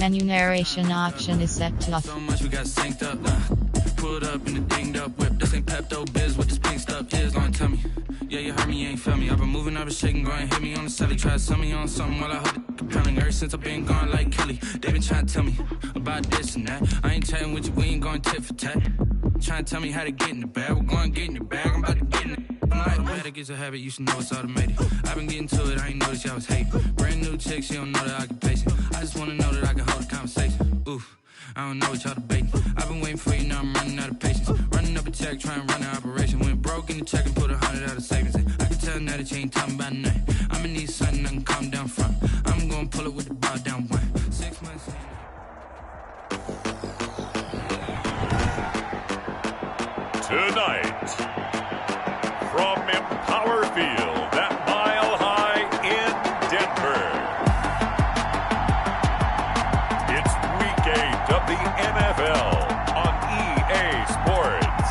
Menu narration option is set to off. So much we got synced up. Pulled up in the dinged up whip. This ain't Pepto Biz with this pink stuff is. Gonna tell me. Yeah, you heard me, you ain't felt me. I've been moving, I've been shaking, go and hit me on the celly. Try to sell me on something while I hold it compelling. Ever since I've been gone like Kelly, they been trying to tell me about this and that. I ain't chatting with you, we ain't going tit for tat. Trying to tell me how to get in the bag. We're going to get in your bag, I'm about to get in it. Automatic is a habit, you should know it's automated. I've been getting to it, I ain't noticed y'all was hating. Brand new chick, she don't know that I can pace it. I just wanna know that I can hold a conversation. Oof, I don't know what y'all debating. I've been waiting for you, now I'm running out of patience. Running up a check, trying to run an operation. Went broke in the check and put 100 out of savings in. I can tell now that you ain't talking about nothing. I'ma need something I can calm down from. I'm gonna pull it with the ball down one. 6 months in. Tonight, from Empower Field at Mile High in Denver, it's Week 8 of the NFL on EA Sports.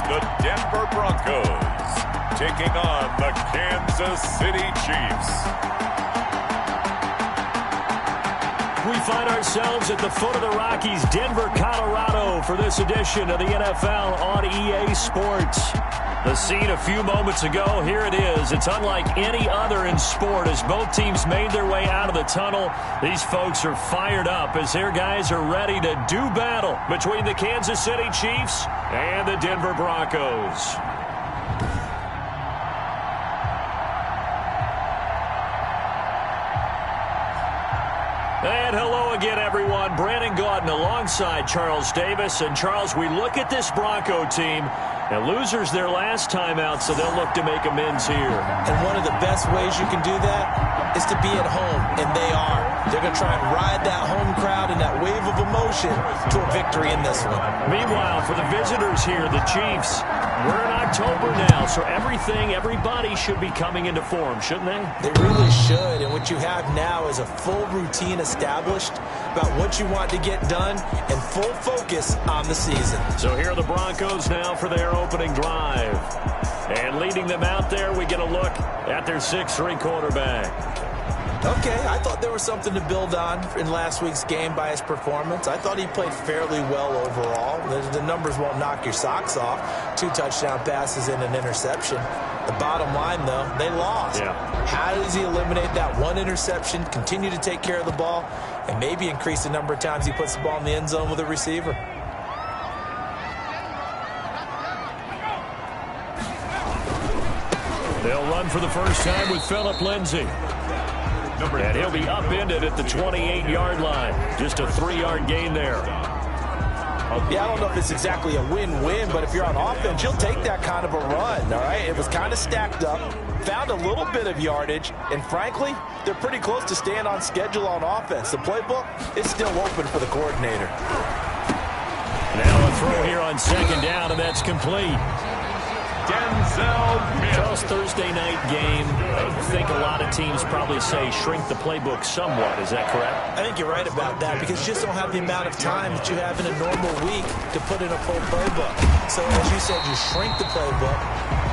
The Denver Broncos taking on the Kansas City Chiefs. We find ourselves at the foot of the Rockies, Denver, Colorado, for this edition of the NFL on EA Sports. The scene a few moments ago, here it is. It's unlike any other in sport as both teams made their way out of the tunnel. These folks are fired up as their guys are ready to do battle between the Kansas City Chiefs and the Denver Broncos. And hello again, everyone. Brandon Gaudin alongside Charles Davis. And, Charles, we look at this Bronco team. And losers their last time out, so they'll look to make amends here. And one of the best ways you can do that is to be at home, and they are. They're going to try and ride that home crowd and that wave of emotion to a victory in this one. Meanwhile, for the visitors here, the Chiefs, we're in October now, so everybody should be coming into form, shouldn't they? They really should, and what you have now is a full routine established about what you want to get done and full focus on the season. So here are the Broncos now for their opening drive. And leading them out there, we get a look at their 6'3" quarterback. Okay, I thought there was something to build on in last week's game by his performance. I thought he played fairly well overall. The numbers won't knock your socks off. 2 touchdown passes and an interception. The bottom line, though, they lost. Yeah. How does he eliminate that one interception, continue to take care of the ball, and maybe increase the number of times he puts the ball in the end zone with a receiver? They'll run for the first time with Phillip Lindsay. And he'll be upended at the 28-yard line. Just a 3-yard gain there. Yeah, I don't know if it's exactly a win-win, but if you're on offense, you'll take that kind of a run, all right? It was kind of stacked up, found a little bit of yardage, and frankly, they're pretty close to staying on schedule on offense. The playbook is still open for the coordinator. Now a throw here on second down, and that's complete. Denzel Charles, Thursday night game. I think a lot of teams probably say shrink the playbook somewhat. Is that correct? I think you're right about that because you just don't have the amount of time that you have in a normal week to put in a full playbook. So as you said, you shrink the playbook,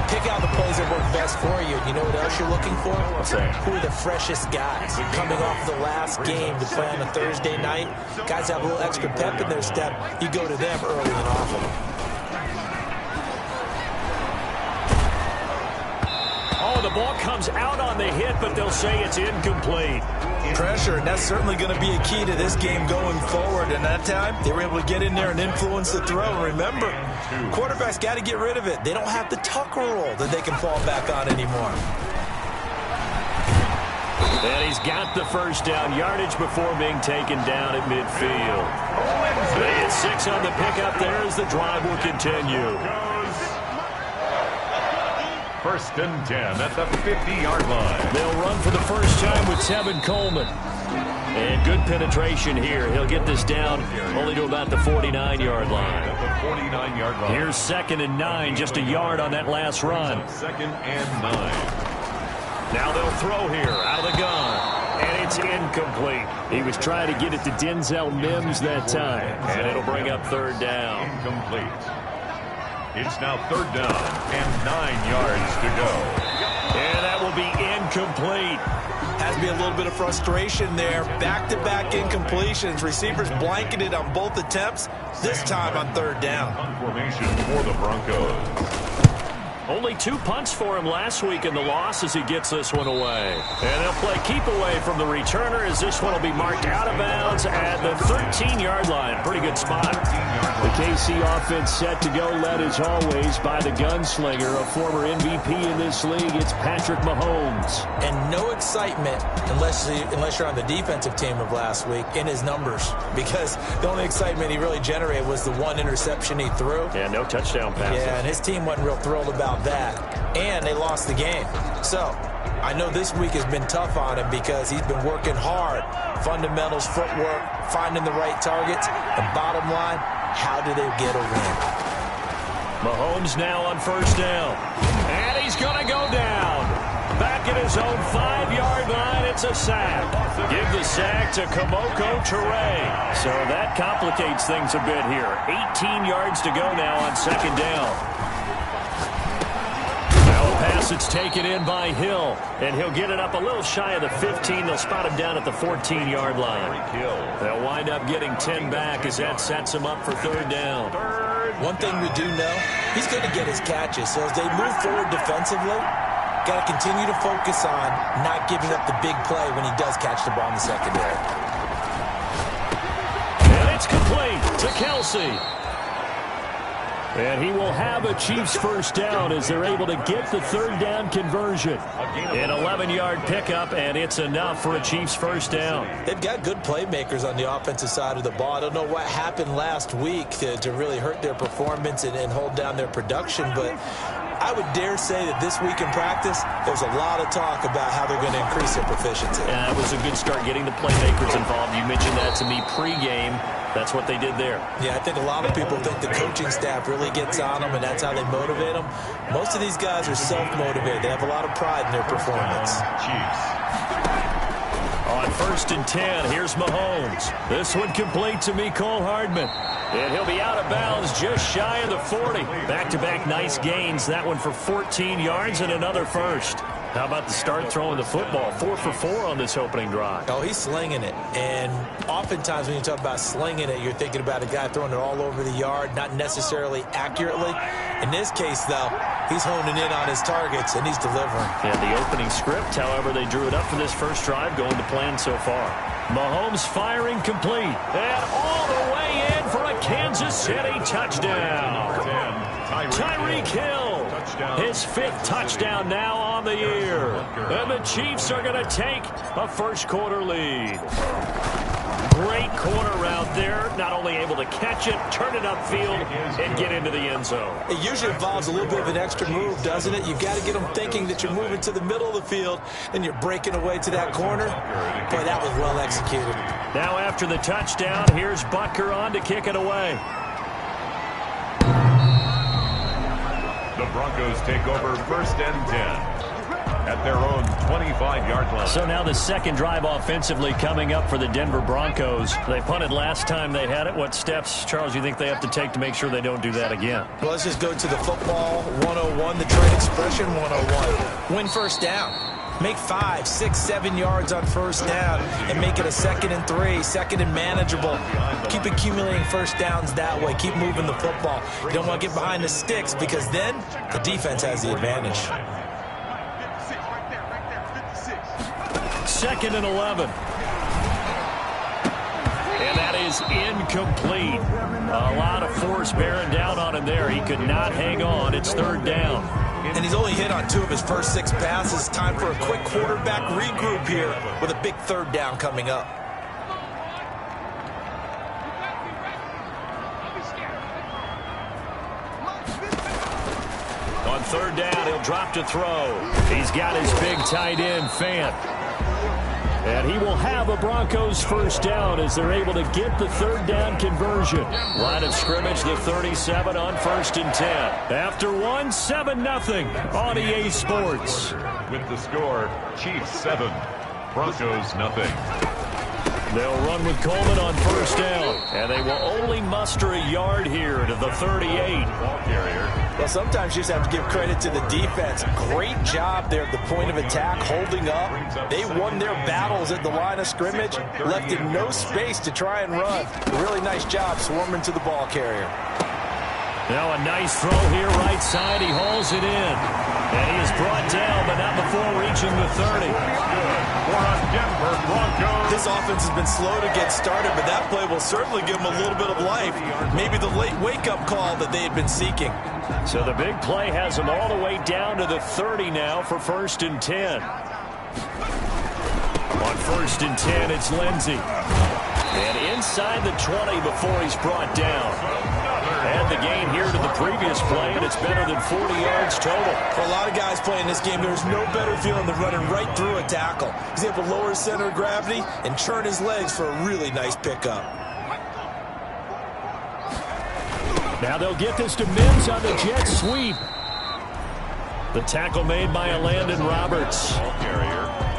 pick out the plays that work best for you. You know what else you're looking for? What's that? Who are the freshest guys coming off the last game to play on a Thursday night? Guys have a little extra pep in their step. You go to them early and often. Oh, the ball comes out on the hit, but they'll say it's incomplete. Pressure, and that's certainly going to be a key to this game going forward. And that time, they were able to get in there and influence the throw. And remember, quarterbacks got to get rid of it. They don't have the tuck roll that they can fall back on anymore. And he's got the first down yardage before being taken down at midfield. They hit 6 on the pickup there as the drive will continue. First and 10 at the 50-yard line. They'll run for the first time with Tevin Coleman. And good penetration here. He'll get this down only to about the 49-yard line. At the 49-yard line. Here's 2nd and 9, just a yard on that last run. 2nd and 9. Now they'll throw here out of the gun. And it's incomplete. He was trying to get it to Denzel Mims that time. And it'll bring up third down. Incomplete. It's now third down and 9 yards to go. And that will be incomplete. Has to be a little bit of frustration there. Back-to-back incompletions. Receivers blanketed on both attempts, this time on third down. Formation for the Broncos. Only 2 punts for him last week in the loss as he gets this one away. And they'll play keep away from the returner as this one will be marked out of bounds at the 13-yard line. Pretty good spot. The KC offense set to go, led as always by the gunslinger, a former MVP in this league. It's Patrick Mahomes. And no excitement unless you're on the defensive team of last week in his numbers, because the only excitement he really generated was the 1 interception he threw. Yeah, no touchdown passes. Yeah, and his team wasn't real thrilled about that, and they lost the game. So I know this week has been tough on him because he's been working hard. Fundamentals, footwork, finding the right targets, and bottom line, how do they get a win? Mahomes now on first down, and he's going to go down. Back at his own 5-yard line, it's a sack. Give the sack to Kemoko Turay. So that complicates things a bit here. 18 yards to go now on second down. Pass, it's taken in by Hill, and he'll get it up a little shy of the 15. They'll spot him down at the 14-yard line. They'll wind up getting 10 back as that sets him up for third down. One thing we do know, he's going to get his catches. So as they move forward defensively, got to continue to focus on not giving up the big play when he does catch the ball in the secondary. And it's complete to Kelsey. And he will have a Chiefs first down as they're able to get the third down conversion. An 11-yard pickup, and it's enough for a Chiefs first down. They've got good playmakers on the offensive side of the ball. I don't know what happened last week to really hurt their performance and hold down their production, but I would dare say that this week in practice, there's a lot of talk about how they're going to increase their proficiency. Yeah, that was a good start getting the playmakers involved. You mentioned that to me pregame. That's what they did there. Yeah, I think a lot of people think the coaching staff really gets on them, and that's how they motivate them. Most of these guys are self-motivated. They have a lot of pride in their performance. Chiefs. On first and 10, here's Mahomes. This one complete to Mecole Hardman. And he'll be out of bounds just shy of the 40. Back-to-back nice gains. That one for 14 yards and another first. How about the start throwing the football? 4 for 4 on this opening drive. Oh, he's slinging it. And oftentimes when you talk about slinging it, you're thinking about a guy throwing it all over the yard, not necessarily accurately. In this case, though, he's honing in on his targets, and he's delivering. Yeah, the opening script, however, they drew it up for this first drive, going to plan so far. Mahomes firing complete. And all the way in for a Kansas City touchdown. Tyreek Hill. His 5th touchdown now on the year. And the Chiefs are going to take a first-quarter lead. Great corner route there. Not only able to catch it, turn it upfield, and get into the end zone. It usually involves a little bit of an extra move, doesn't it? You've got to get them thinking that you're moving to the middle of the field, and you're breaking away to that corner. Boy, that was well executed. Now after the touchdown, here's Butker on to kick it away. The Broncos take over first and 10 at their own 25-yard line. So now the second drive offensively coming up for the Denver Broncos. They punted last time they had it. What steps, Charles, you think they have to take to make sure they don't do that again? Well, let's just go to the football 101, the trade expression 101. Win first down. Make 5, 6, 7 yards on first down and make it a 2nd and 3, 2nd and manageable. Keep accumulating first downs that way. Keep moving the football. You don't want to get behind the sticks because then the defense has the advantage. 2nd and 11. And that is incomplete. A lot of force bearing down on him there. He could not hang on. It's third down. And he's only hit on 2 of his first 6 passes. Time for a quick quarterback regroup here with a big third down coming up. On third down, he'll drop to throw. He's got his big tight end, Fant. And he will have a Broncos first down as they're able to get the third down conversion. conversion. Line of scrimmage, the 37 on 1st and 10. After one, 7-0 on EA Sports. With the score, Chiefs 7, Broncos 0. They'll run with Coleman on 1st down, and they will only muster a yard here to the 38. Ball carrier. Well, sometimes you just have to give credit to the defense. Great job there at the point of attack, holding up. They won their battles at the line of scrimmage, left in no space to try and run. Really nice job swarming to the ball carrier. Now a nice throw here, right side. He hauls it in. And he is brought down, but not before reaching the 30. Denver Broncos. This offense has been slow to get started, but that play will certainly give them a little bit of life. Maybe the late wake-up call that they had been seeking. So the big play has them all the way down to the 30 now for 1st and 10. On 1st and 10, it's Lindsey. And inside the 20 before he's brought down. And the gain here to the previous play, and it's better than 40 yards total. For a lot of guys playing this game, there's no better feeling than running right through a tackle. He's able to lower his center of gravity and churn his legs for a really nice pickup. Now they'll get this to Mims on the jet sweep. The tackle made by Landon Roberts.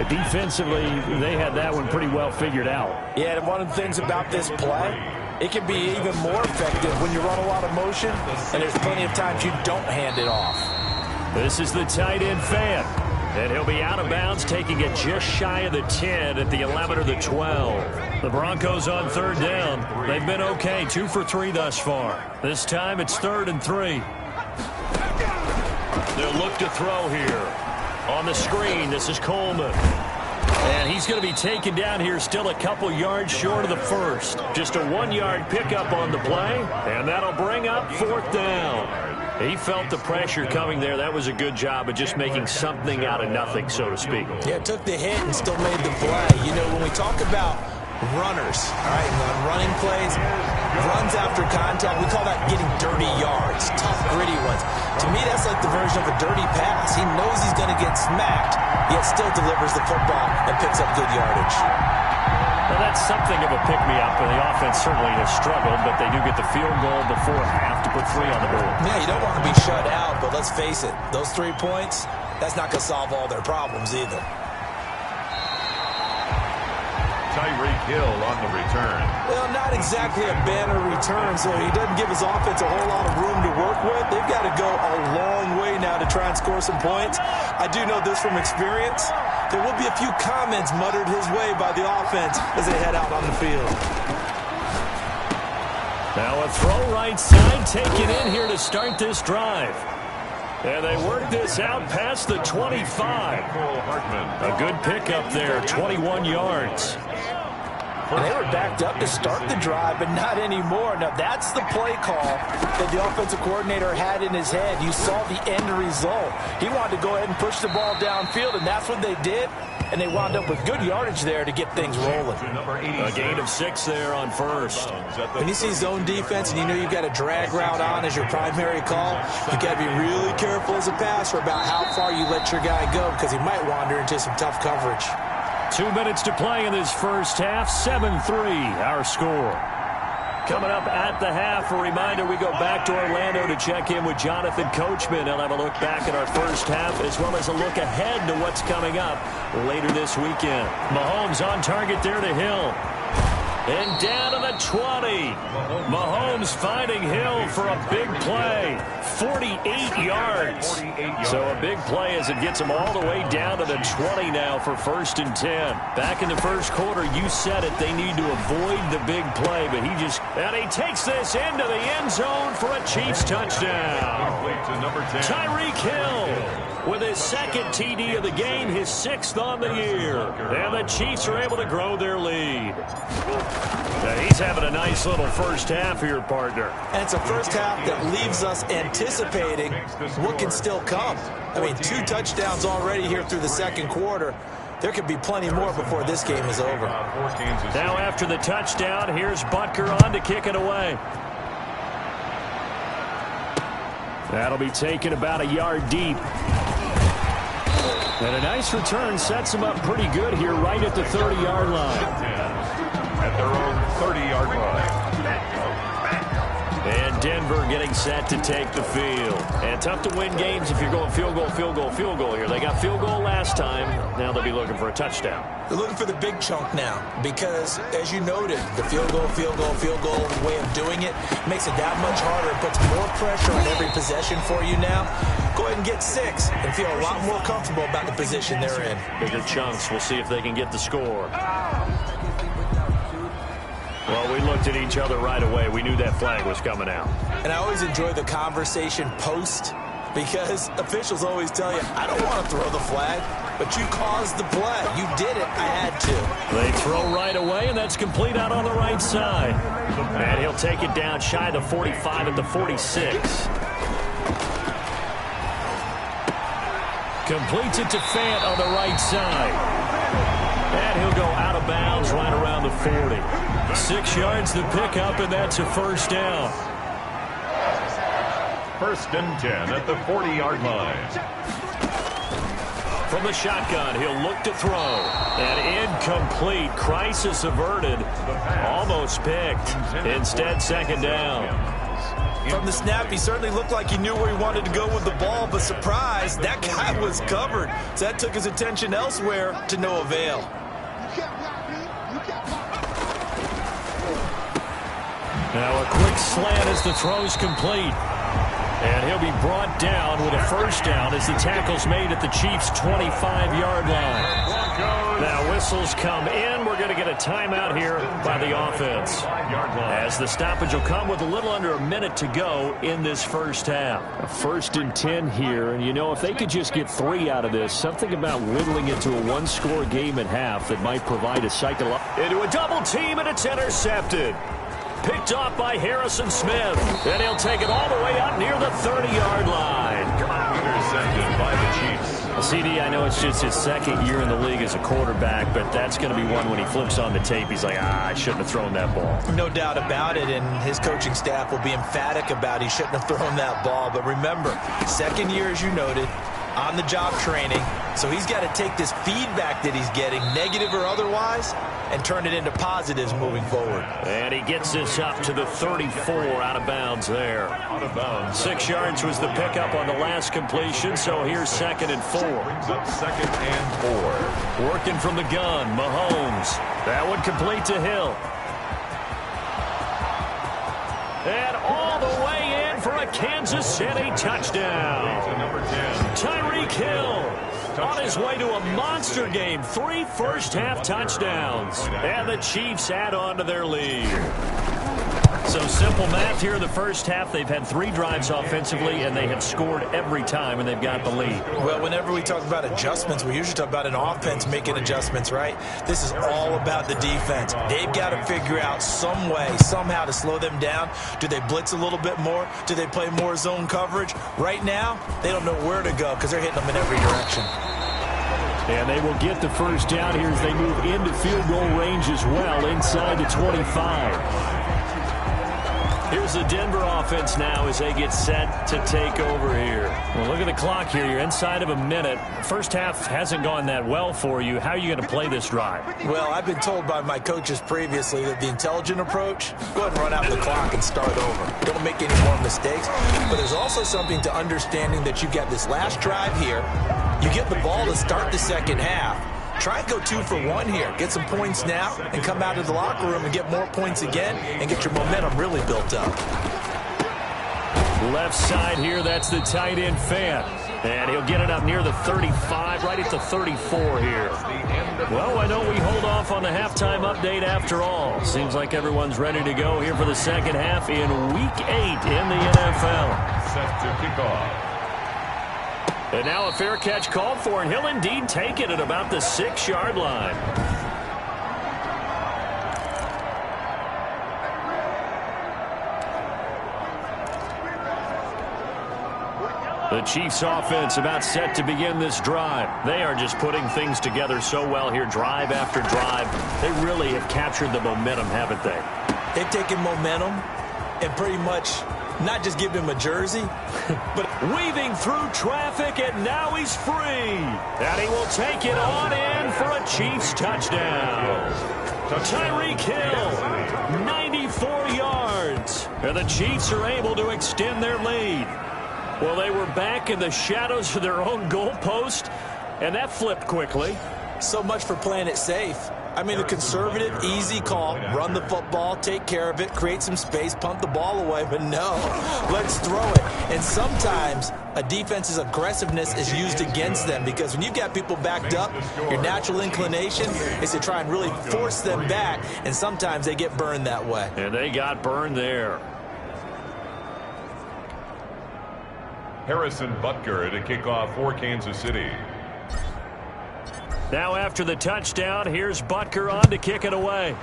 Defensively, they had that one pretty well figured out. Yeah, and one of the things about this play, it can be even more effective when you run a lot of motion, and there's plenty of times you don't hand it off. This is the tight end fan, and he'll be out of bounds, taking it just shy of the 10 at the 11 or the 12. The Broncos on 3rd down. They've been okay, 2 for 3 thus far. This time it's 3rd and 3. They'll look to throw here. On the screen, this is Coleman. And he's going to be taken down here still a couple yards short of the first. Just a 1-yard pickup on the play, and that'll bring up 4th down. He felt the pressure coming there. That was a good job of just making something out of nothing, so to speak. Yeah, took the hit and still made the play. You know, when we talk about runners, all right, on running plays, runs after contact, we call that getting dirty yards, tough, gritty ones. To me, that's like the version of a dirty pass. He knows he's going to get smacked, yet still delivers the football and picks up good yardage. Well, that's something of a pick-me-up, and the offense certainly has struggled, but they do get the field goal before half to put 3 on the board. Yeah, you don't want to be shut out, but let's face it, those 3 points, that's not going to solve all their problems either. Tyreek Hill on the return. Well, not exactly a banner return, so he doesn't give his offense a whole lot of room to work with. They've got to go a long way now to try and score some points. I do know this from experience. There will be a few comments muttered his way by the offense as they head out on the field. Now a throw right side taken in here to start this drive. And they work this out past the 25. A good pickup there, 21 yards. And they were backed up to start the drive, but not anymore. Now, that's the play call that the offensive coordinator had in his head. You saw the end result. He wanted to go ahead and push the ball downfield, and that's what they did. And they wound up with good yardage there to get things rolling. A gain of 6 there on 1st. When you see zone defense and you know you've got a drag route on as your primary call, you've got to be really careful as a passer about how far you let your guy go because he might wander into some tough coverage. 2 minutes to play in this first half, 7-3 our score. Coming up at the half, a reminder, we go back to Orlando to check in with Jonathan Coachman. He'll have a look back at our first half as well as a look ahead to what's coming up later this weekend. Mahomes on target there to Hill. And down to the 20. Mahomes finding Hill for a big play. 48 yards. So a big play as it gets him all the way down to the 20 now for 1st and 10. Back in the first quarter, you said it, they need to avoid the big play, but he takes this into the end zone for a Chiefs touchdown. Tyreek Hill with his 2nd TD of the game, his 6th on the year. And the Chiefs are able to grow their lead. Now he's having a nice little first half here, partner. And it's a first half that leaves us anticipating what can still come. I mean, 2 touchdowns already here through the second quarter. There could be plenty more before this game is over. Now after the touchdown, here's Butker on to kick it away. That'll be taken about a yard deep. And a nice return sets him up pretty good here right at the 30-yard line. At their own 30-yard line. Denver getting set to take the field. And tough to win games if you're going field goal, field goal, field goal here. They got field goal last time. Now they'll be looking for a touchdown. They're looking for the big chunk now because, as you noted, the field goal way of doing it makes it that much harder. It puts more pressure on every possession for you now. Go ahead and get 6 and feel a lot more comfortable about the position they're in. Bigger chunks. We'll see if they can get the score. Well, we looked at each other right away. We knew that flag was coming out. And I always enjoy the conversation post because officials always tell you, I don't want to throw the flag, but you caused the play. You did it. I had to. They throw right away, and that's complete out on the right side. And he'll take it down shy of the 45 at the 46. Completes it to Fant on the right side. And he'll go out of bounds right around the 40. 6 yards the pickup, and that's a first down. First and 10 at the 40-yard line. From the shotgun, he'll look to throw. And incomplete. Crisis averted. Almost picked. Instead, second down. From the snap, he certainly looked like he knew where he wanted to go with the ball, but surprise, that guy was covered. So that took his attention elsewhere to no avail. Now a quick slant as the throw's complete. And he'll be brought down with a first down as the tackle's made at the Chiefs' 25-yard line. Now whistles come in. We're going to get a timeout here by the offense. As the stoppage will come with a little under a minute to go in this first half. A 1st and 10 here. And, you know, if they could just get 3 out of this, something about whittling it to a 1-score game at half that might provide a cycle up. Into a double team, and it's intercepted. Picked off by Harrison Smith. And he'll take it all the way up near the 30-yard line. Intercepted by the Chiefs. Well, CD, I know it's just his 2nd year in the league as a quarterback, but that's going to be one when he flips on the tape. He's like, I shouldn't have thrown that ball. No doubt about it, and his coaching staff will be emphatic about he shouldn't have thrown that ball. But remember, 2nd year, as you noted, on-the-job training. So he's got to take this feedback that he's getting, negative or otherwise, and turn it into positives moving forward. And he gets this up to the 34, out of bounds there. Out of bounds. 6 yards was the pickup on the last completion, so here's 2nd and 4. Brings up 2nd and 4. Working from the gun, Mahomes. That one complete to Hill. And all the way in for a Kansas City touchdown. To number 10. Tyreek Hill on his way to a monster game. 3 first-half touchdowns. And the Chiefs add on to their lead. So simple math here in the first half. They've had 3 drives offensively, and they have scored every time, and they've got the lead. Well, whenever we talk about adjustments, we usually talk about an offense making adjustments, right? This is all about the defense. They've got to figure out some way, somehow to slow them down. Do they blitz a little bit more? Do they play more zone coverage? Right now, they don't know where to go because they're hitting them in every direction. And they will get the first down here as they move into field goal range as well, inside the 25. Here's the Denver offense now as they get set to take over here. Well, look at the clock here. You're inside of a minute. First half hasn't gone that well for you. How are you going to play this drive? Well, I've been told by my coaches previously that the intelligent approach, go ahead and run out the clock and start over. Don't make any more mistakes. But there's also something to understanding that you get this last drive here. You get the ball to start the second half. Try and go 2 for 1 here. Get some points now and come out of the locker room and get more points again and get your momentum really built up. Left side here, that's the tight end Fant. And he'll get it up near the 35, right at the 34 here. Well, why don't we hold off on the halftime update after all? Seems like everyone's ready to go here for the second half in Week 8 in the NFL. Set to kick off. And now a fair catch called for, and he'll indeed take it at about the 6-yard line. The Chiefs offense about set to begin this drive. They are just putting things together so well here, drive after drive. They really have captured the momentum, haven't they? They've taken momentum and pretty much not just give him a jersey, but weaving through traffic, and now he's free. And he will take it on in for a Chiefs touchdown. Tyreek Hill, 94 yards. downs. And the Chiefs are able to extend their lead. Well, they were back in the shadows of their own goalpost, and that flipped quickly. So much for playing it safe. I mean, the conservative, easy call, run the football, take care of it, create some space, punt the ball away, but no, let's throw it. And sometimes a defense's aggressiveness is used against them because when you've got people backed up, your natural inclination is to try and really force them back, and sometimes they get burned that way. And they got burned there. Harrison Butker to kick off for Kansas City. Now after the touchdown, here's Butker on to kick it away.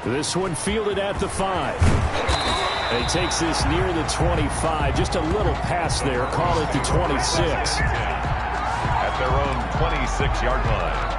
This one fielded at the 5. And he takes this near the 25. Just a little pass there. Call it the 26. At their own 26-yard line.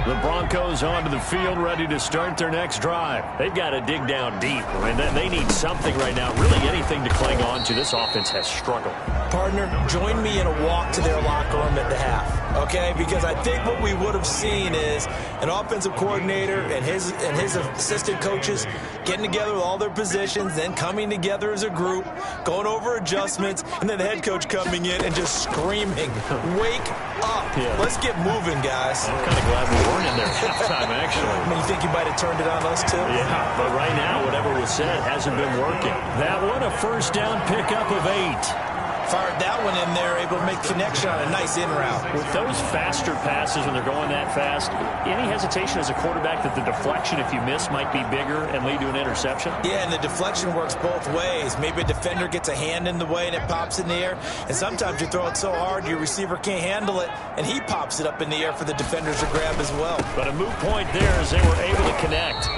The Broncos onto the field, ready to start their next drive. They've got to dig down deep. I mean, they need something right now, really anything to cling on to. This offense has struggled. Partner, join me in a walk to their locker room at the half, okay? Because I think what we would have seen is an offensive coordinator and his assistant coaches getting together with all their positions, then coming together as a group, going over adjustments, and then the head coach coming in and just screaming, wake up. Yeah. Let's get moving, guys. I'm kind of glad we weren't in there at halftime, actually. I mean, you think you might have turned it on us, too? Yeah, but right now, whatever was said hasn't been working. That one, a first down pickup of 8. Fired that one in there, able to make connection on a nice in route. With those faster passes when they're going that fast, any hesitation as a quarterback that the deflection, if you miss, might be bigger and lead to an interception? Yeah, and the deflection works both ways. Maybe a defender gets a hand in the way and it pops in the air, and sometimes you throw it so hard your receiver can't handle it, and he pops it up in the air for the defenders to grab as well. But a moot point there as they were able to connect.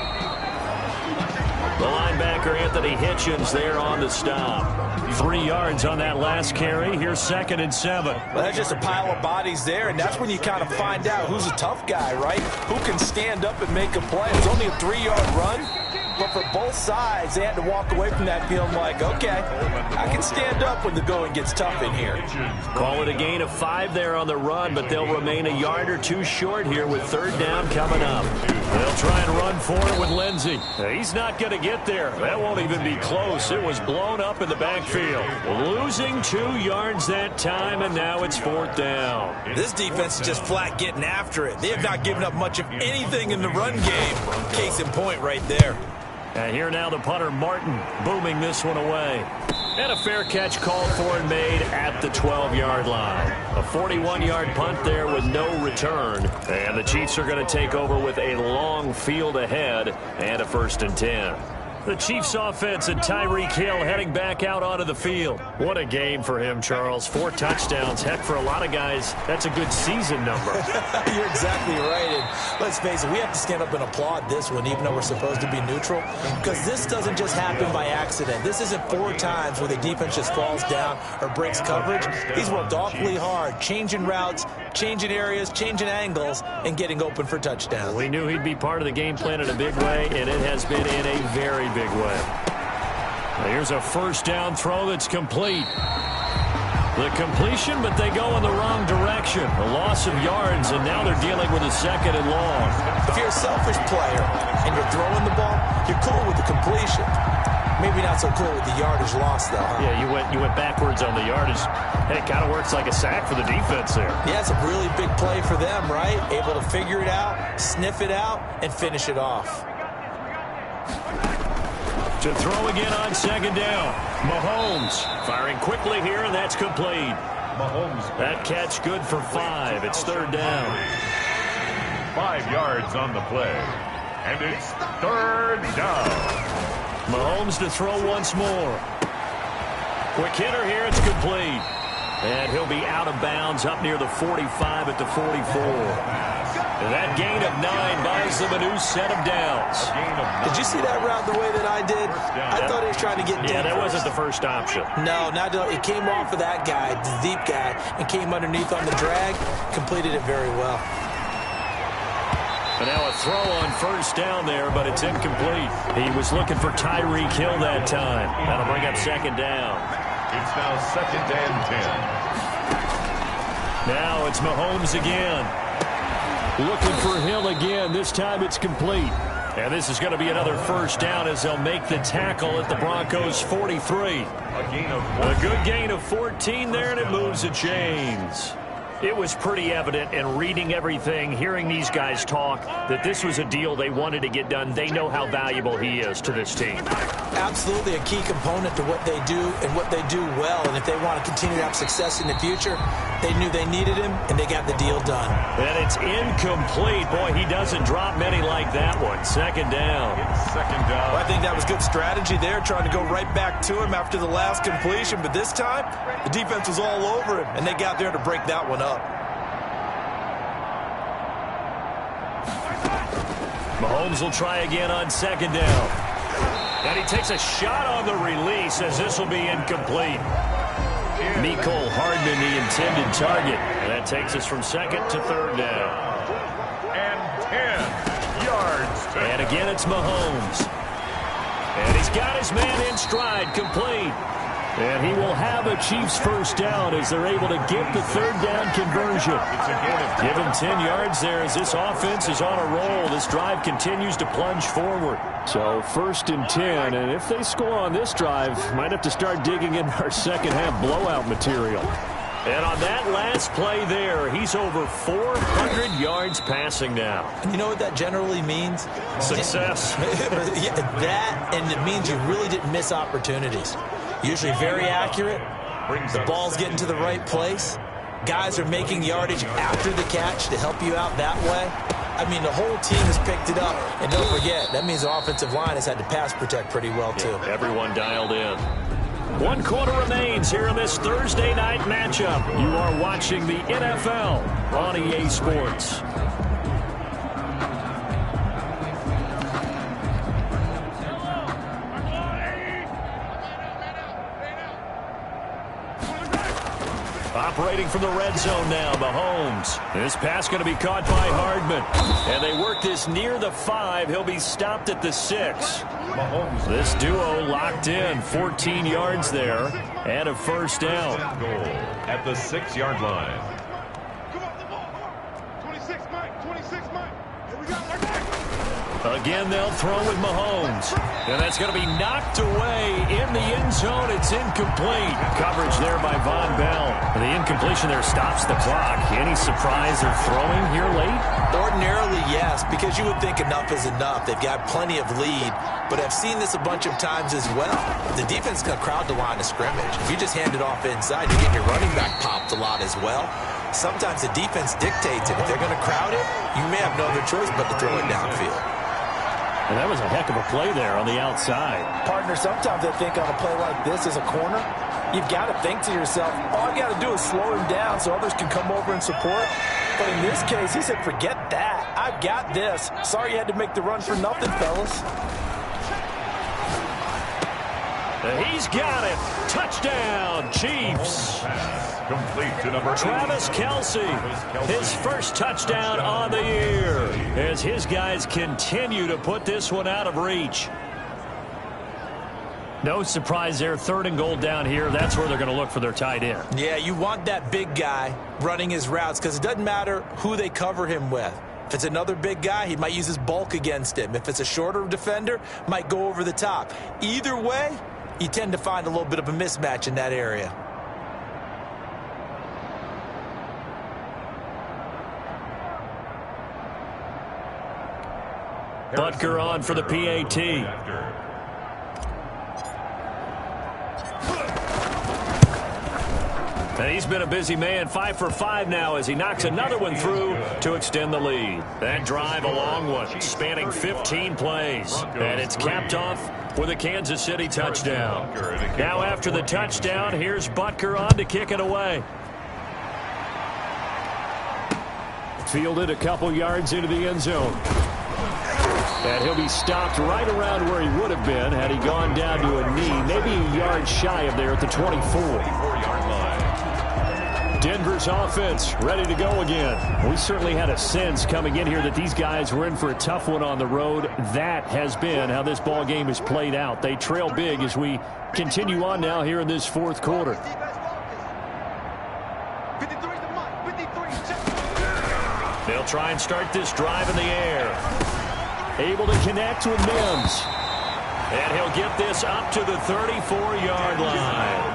The linebacker, Anthony Hitchens, there on the stop. 3 yards on that last carry. Here's 2nd and 7. Well, that's just a pile of bodies there, and that's when you kind of find out who's a tough guy, right? Who can stand up and make a play. It's only a 3-yard run, but for both sides, they had to walk away from that feeling like, okay, I can stand up when the going gets tough in here. Call it a gain of 5 there on the run, but they'll remain a yard or 2 short here with 3rd down coming up. They'll try and run for it with Lindsey. He's not going to get there. That won't even be close. It was blown up in the backfield. Losing 2 yards that time, and now it's 4th down. This defense is just flat getting after it. They have not given up much of anything in the run game. Case in point right there. And here now the punter, Martin, booming this one away. And a fair catch called for and made at the 12-yard line. A 41-yard punt there with no return. And the Chiefs are going to take over with a long field ahead and a 1st and 10. The Chiefs offense and Tyreek Hill heading back out onto the field. What a game for him, Charles. 4 touchdowns. Heck, for a lot of guys, that's a good season number. You're exactly right. And let's face it, we have to stand up and applaud this one, even though we're supposed to be neutral, because this doesn't just happen by accident. This isn't 4 times where the defense just falls down or breaks coverage. He's worked awfully hard, changing routes, changing areas, changing angles, and getting open for touchdowns. We knew he'd be part of the game plan in a big way, and it has been in a very big way. Here's a 1st down throw that's complete. The completion, but they go in the wrong direction. A loss of yards, and now they're dealing with a 2nd and long. If you're a selfish player and you're throwing the ball, you're cool with the completion. Maybe not so cool with the yardage loss, though. Huh? Yeah, you went backwards on the yardage. And it kind of works like a sack for the defense there. Yeah, it's a really big play for them, right? Able to figure it out, sniff it out, and finish it off. To throw again on 2nd down. Mahomes firing quickly here, and that's complete. Mahomes. That catch good for 5. It's 3rd down. 5 yards on the play. And it's 3rd down. Mahomes to throw once more. Quick hitter here. It's complete. And he'll be out of bounds up near the 45 at the 44. And that gain of 9 buys them a new set of downs. Did you see that route the way that I did? I thought he was trying to get deep. Yeah, that wasn't the first option. No, it came off of that guy, the deep guy, and came underneath on the drag. Completed it very well. And now a throw on 1st down there, but it's incomplete. He was looking for Tyreek Hill that time. That'll bring up 2nd down. It's now 2nd and 10. Now it's Mahomes again. Looking for Hill again. This time it's complete. And this is going to be another first down as they'll make the tackle at the Broncos 43. A good gain of 14 there, and it moves the chains. It was pretty evident in reading everything, hearing these guys talk, that this was a deal they wanted to get done. They know how valuable he is to this team. Absolutely a key component to what they do and what they do well. And if they want to continue to have success in the future, they knew they needed him, and they got the deal done. And it's incomplete. Boy, he doesn't drop many like that one. Second down. Well, I think that was good strategy there, trying to go right back to him after the last completion. But this time, the defense was all over him, and they got there to break that one up. Mahomes will try again on second down. And he takes a shot on the release as this will be incomplete. Mecole Hardman, the intended target. And that takes us from second to third down. And 10 yards. And again, it's Mahomes. And he's got his man in stride, complete. And he will have a Chiefs first down as they're able to get the third down conversion. Give him 10 yards there as this offense is on a roll. This drive continues to plunge forward. So first and 10, and if they score on this drive, might have to start digging in our second half blowout material. And on that last play there, he's over 400 yards passing now. And you know what that generally means? Success. Yeah, that, and it means you really didn't miss opportunities. Usually very accurate. The ball's getting to the right place. Guys are making yardage after the catch to help you out that way. I mean, the whole team has picked it up. And don't forget, that means the offensive line has had to pass protect pretty well, too. Yeah, everyone dialed in. 1 quarter remains here in this Thursday night matchup. You are watching the NFL on EA Sports. Operating from the red zone now, Mahomes. This pass going to be caught by Hardman. And they work this near the 5. He'll be stopped at the 6. Mahomes. This duo locked in, 14 yards there, and a first down. Goal at the 6-yard line. Come on, the ball. 26, Mike. 26, Mike. Here we go. Again, they'll throw with Mahomes. And that's going to be knocked away in the end zone. It's incomplete. Coverage there by Von Bell. And the incompletion there stops the clock. Any surprise they're throwing here late? Ordinarily, yes, because you would think enough is enough. They've got plenty of lead. But I've seen this a bunch of times as well. The defense is going to crowd the line of scrimmage. If you just hand it off inside, you get your running back popped a lot as well. Sometimes the defense dictates it. If they're going to crowd it, you may have no other choice but to throw it downfield. And that was a heck of a play there on the outside. Partner, sometimes I think on a play like this as a corner, you've got to think to yourself, all I got to do is slow him down so others can come over and support. But in this case, he said, forget that. I've got this. Sorry you had to make the run for nothing, fellas. He's got it. Touchdown, Chiefs. Complete to number Travis Kelce, his first touchdown on the year, as his guys continue to put this one out of reach. No surprise there, 3rd and goal down here. That's where they're going to look for their tight end. Yeah, you want that big guy running his routes because it doesn't matter who they cover him with. If it's another big guy, he might use his bulk against him. If it's a shorter defender, might go over the top. Either way, you tend to find a little bit of a mismatch in that area. Butker on for the PAT. And he's been a busy man, 5 for 5 now as he knocks another one through to extend the lead. That drive, a long one, spanning 15 plays. And it's capped off with a Kansas City touchdown. Now after the touchdown, here's Butker on to kick it away. Fielded a couple yards into the end zone. And he'll be stopped right around where he would have been had he gone down to a knee, maybe a yard shy of there at the 24-yard line. Denver's offense ready to go again. We certainly had a sense coming in here that these guys were in for a tough one on the road. That has been how this ball game has played out. They trail big as we continue on now here in this 4th quarter. They'll try and start this drive in the air. Able to connect with Mims. And he'll get this up to the 34-yard line.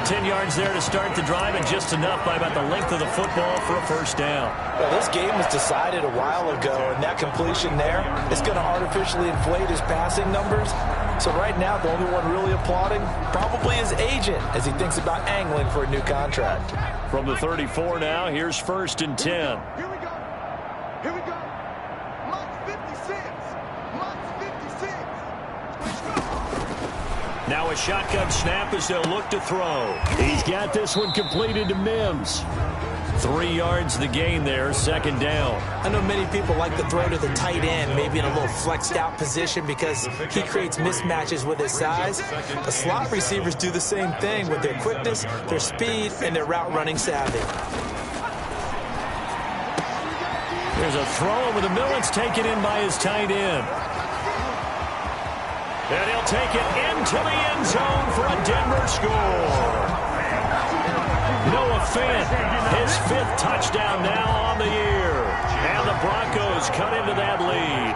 10 yards there to start the drive, and just enough by about the length of the football for a first down. Well, this game was decided a while ago, and that completion there is going to artificially inflate his passing numbers. So right now, the only one really applauding probably his agent as he thinks about angling for a new contract. From the 34 now, here's 1st and 10. Here we go. Here we go. Mike 56. Mike 56. Now a shotgun snap as they'll look to throw. He's got this one completed to Mims. 3 yards the gain there, 2nd down. I know many people like to throw to the tight end, maybe in a little flexed out position because he creates mismatches with his size. The slot receivers do the same thing with their quickness, their speed, and their route running savvy. There's a throw over the middle. It's taken in by his tight end. And he'll take it into the end zone for a Denver score. Noah Fant, his 5th touchdown now on the year. And the Broncos cut into that lead.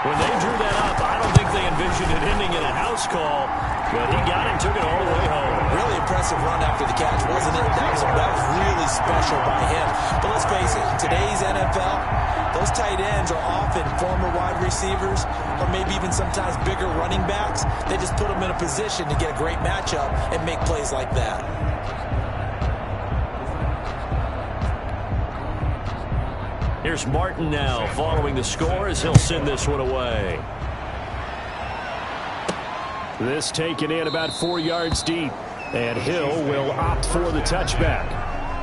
When they drew that up, I don't think they envisioned it ending in a house call, but he got it, took it all the way home. Really impressive run after the catch, wasn't it? That was really special by him. But let's face it, in today's NFL, those tight ends are often former wide receivers or maybe even sometimes bigger running backs. They just put them in a position to get a great matchup and make plays like that. Here's Martin now following the score as he'll send this one away. This taken in about 4 yards deep, and Hill will opt for the touchback.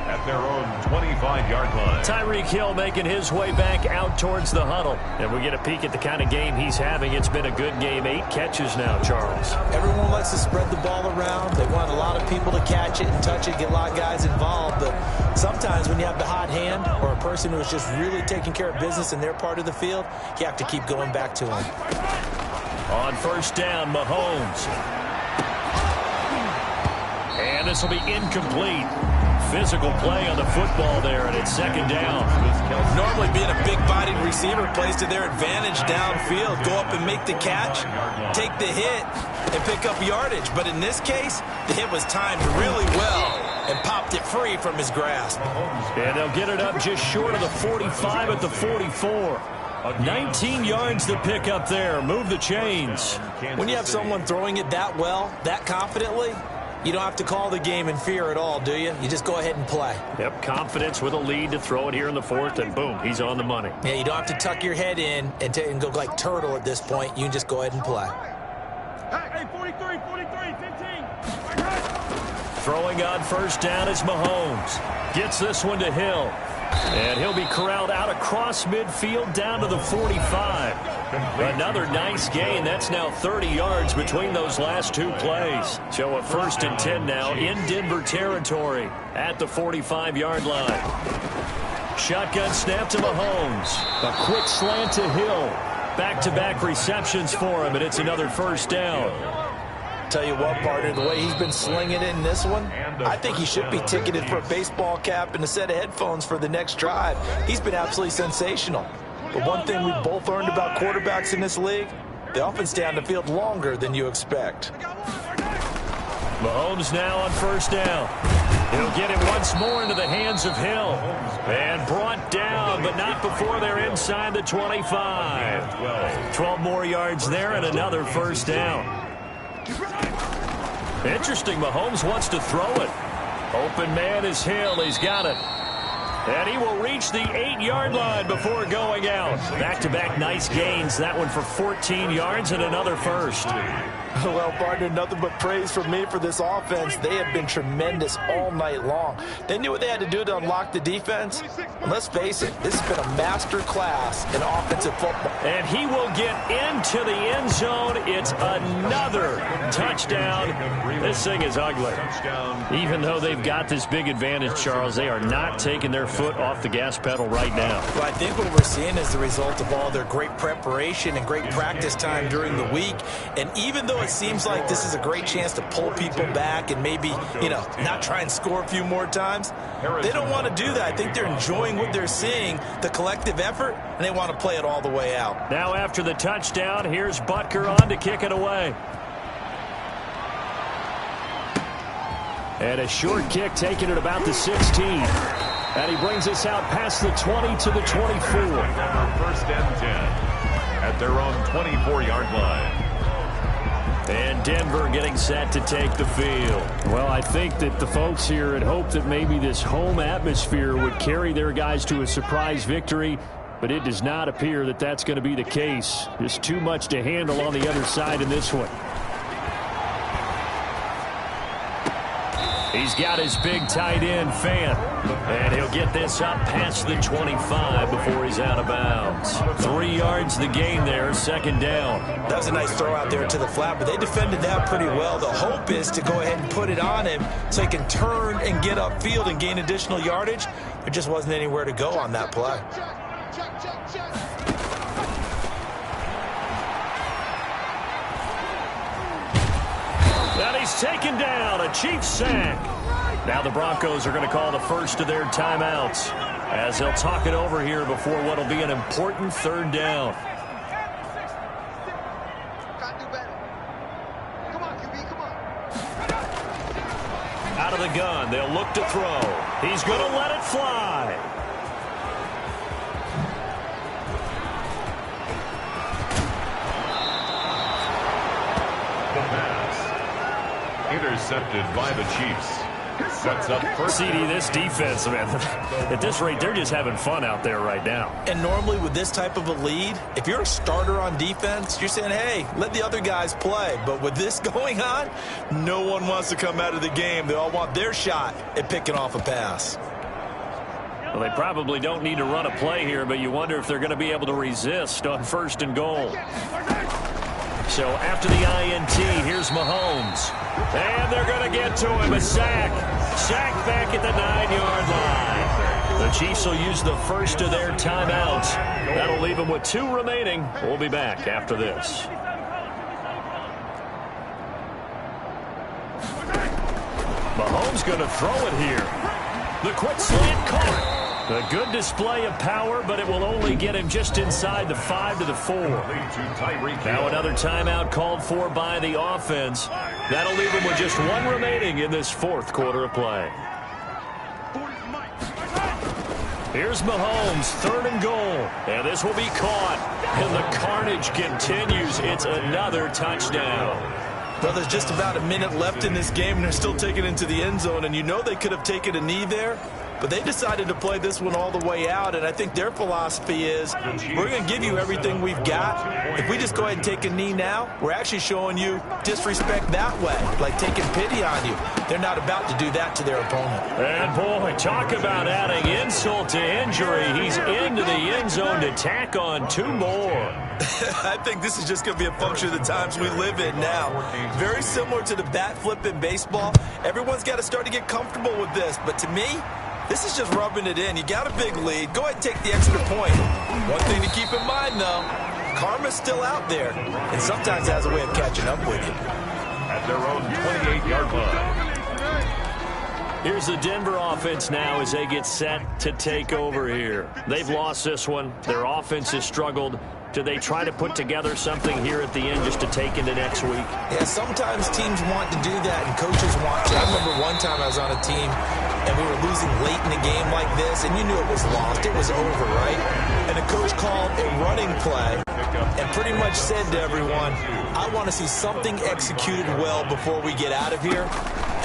At their own 25-yard line. Tyreek Hill making his way back out towards the huddle. And we get a peek at the kind of game he's having. It's been a good game. 8 catches now, Charles. Everyone likes to spread the ball around. They want a lot of people to catch it and touch it, get a lot of guys involved. But sometimes when you have the hot hand or a person who is just really taking care of business in their part of the field, you have to keep going back to them. On 1st down, Mahomes. And this will be incomplete. Physical play on the football there, and it's 2nd down. Normally being a big-bodied receiver plays to their advantage downfield. Go up and make the catch, take the hit, and pick up yardage. But in this case, the hit was timed really well and popped it free from his grasp. And they'll get it up just short of the 45 at the 44. 19 yards to pick up there. Move the chains. When you have someone throwing it that well, that confidently, you don't have to call the game in fear at all, do you? You just go ahead and play. Yep, confidence with a lead to throw it here in the 4th, and boom, he's on the money. Yeah, you don't have to tuck your head in and go like turtle at this point. You can just go ahead and play. Hey, 43, 15. Throwing on 1st down is Mahomes. Gets this one to Hill. And he'll be corralled out across midfield down to the 45. Another nice gain. That's now 30 yards between those last 2 plays. So a 1st and 10 now in Denver territory at the 45-yard line. Shotgun snap to Mahomes. A quick slant to Hill. Back-to-back receptions for him, and it's another 1st down. Tell you what, partner, the way he's been slinging it in this one, I think he should be ticketed for a baseball cap and a set of headphones for the next drive. He's been absolutely sensational. But one thing we've both learned about quarterbacks in this league, they often stay on the field longer than you expect. Mahomes now on 1st down. He'll get it once more into the hands of Hill. And brought down, but not before they're inside the 25. 12 more yards there and another 1st down. Interesting, Mahomes wants to throw it. Open man is Hill. He's got it. And he will reach the 8-yard line before going out. Back-to-back nice gains. That one for 14 yards and another 1st. Well, partner, nothing but praise from me for this offense. They have been tremendous all night long. They knew what they had to do to unlock the defense. And let's face it, this has been a master class in offensive football. And he will get into the end zone. It's another touchdown. This thing is ugly. Even though they've got this big advantage, Charles, they are not taking their foot off the gas pedal right now. Well, I think what we're seeing is the result of all their great preparation and great practice time during the week. And even though it seems like this is a great chance to pull people back and maybe, not try and score a few more times. They don't want to do that. I think they're enjoying what they're seeing, the collective effort, and they want to play it all the way out. Now after the touchdown, here's Butker on to kick it away. And a short kick taken at about the 16. And he brings us out past the 20 to the 24. First and 10 at their own 24-yard line. And Denver getting set to take the field. Well, I think that the folks here had hoped that maybe this home atmosphere would carry their guys to a surprise victory, but it does not appear that that's going to be the case. Just too much to handle on the other side in this one. He's got his big tight end, Fant. And he'll get this up past the 25 before he's out of bounds. 3 yards the gain there, second down. That was a nice throw out there to the flat, but they defended that pretty well. The hope is to go ahead and put it on him so he can turn and get upfield and gain additional yardage. There just wasn't anywhere to go on that play. And he's taken down, a Chiefs sack. Now the Broncos are going to call the first of their timeouts as they'll talk it over here before what will be an important third down. Out of the gun, they'll look to throw. He's going to let it fly. Intercepted by the Chiefs. Sets up first. CD, this defense, man, at this rate, they're just having fun out there right now. And normally with this type of a lead, if you're a starter on defense, you're saying, hey, let the other guys play. But with this going on, no one wants to come out of the game. They all want their shot at picking off a pass. Well, they probably don't need to run a play here, but you wonder if they're going to be able to resist on first and goal. So after the INT, here's Mahomes. And they're going to get to him, a sack. Sack back at the 9-yard line. The Chiefs will use the first of their timeouts. That'll leave them with 2 remaining. We'll be back after this. Mahomes going to throw it here. The quick slant caught. A good display of power, but it will only get him just inside the 5 to the 4. Now another timeout called for by the offense. That'll leave him with just 1 remaining in this fourth quarter of play. Here's Mahomes, 3rd and goal. And this will be caught. And the carnage continues. It's another touchdown. Well, there's just about a minute left in this game, and they're still taking it into the end zone. And you know they could have taken a knee there. But they decided to play this one all the way out, and I think their philosophy is we're going to give you everything we've got. If we just go ahead and take a knee now, we're actually showing you disrespect that way, like taking pity on you. They're not about to do that to their opponent. And, boy, talk about adding insult to injury. He's into the end zone to tack on 2 more. I think this is just going to be a function of the times we live in now. Very similar to the bat flip in baseball. Everyone's got to start to get comfortable with this, but to me, this is just rubbing it in. You got a big lead. Go ahead and take the extra point. One thing to keep in mind, though, karma's still out there, and sometimes has a way of catching up with you. At their own 28-yard line. Here's the Denver offense now as they get set to take over here. They've lost this one. Their offense has struggled. Do they try to put together something here at the end just to take into next week? Yeah, sometimes teams want to do that, and coaches want to. I remember one time I was on a team, and we were losing late in a game like this, and you knew it was lost. It was over, right? And the coach called a running play and pretty much said to everyone, I want to see something executed well before we get out of here.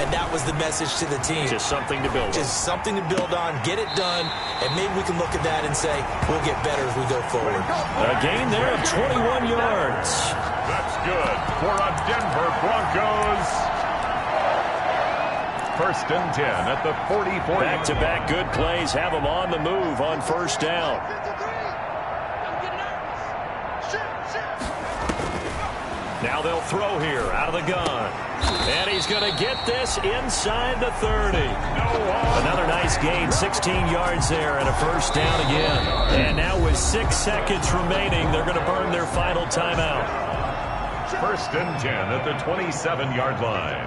And that was the message to the team. Just something to build on. Just something to build on, get it done, and maybe we can look at that and say, we'll get better as we go forward. A gain there of 21 yards. That's good for a Denver Broncos. First and 10 at the 44. Back-to-back good plays have them on the move on first down. Now they'll throw here out of the gun. And he's going to get this inside the 30. Another nice gain, 16 yards there, and a first down again. And now with 6 seconds remaining, they're going to burn their final timeout. first and 10 at the 27-yard line.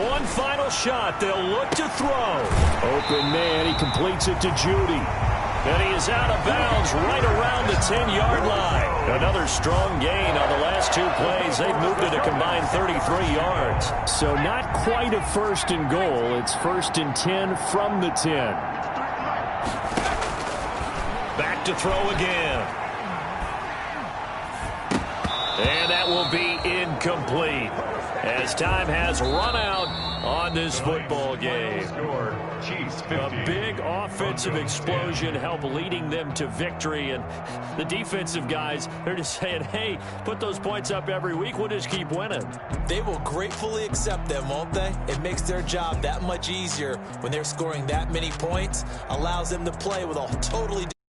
One final shot. They'll look to throw. Open man. He completes it to Judy. And he is out of bounds right around the 10-yard line. Another strong gain on the last two plays. They've moved it a combined 33 yards. So not quite a first and goal. It's first and 10 from the 10. Back to throw again. And that will be incomplete, as time has run out on this football game. A big offensive explosion helped leading them to victory, and the defensive guys, they're just saying, hey, put those points up every week, we'll just keep winning. They will gratefully accept them, won't they? It makes their job that much easier when they're scoring that many points, allows them to play with a totally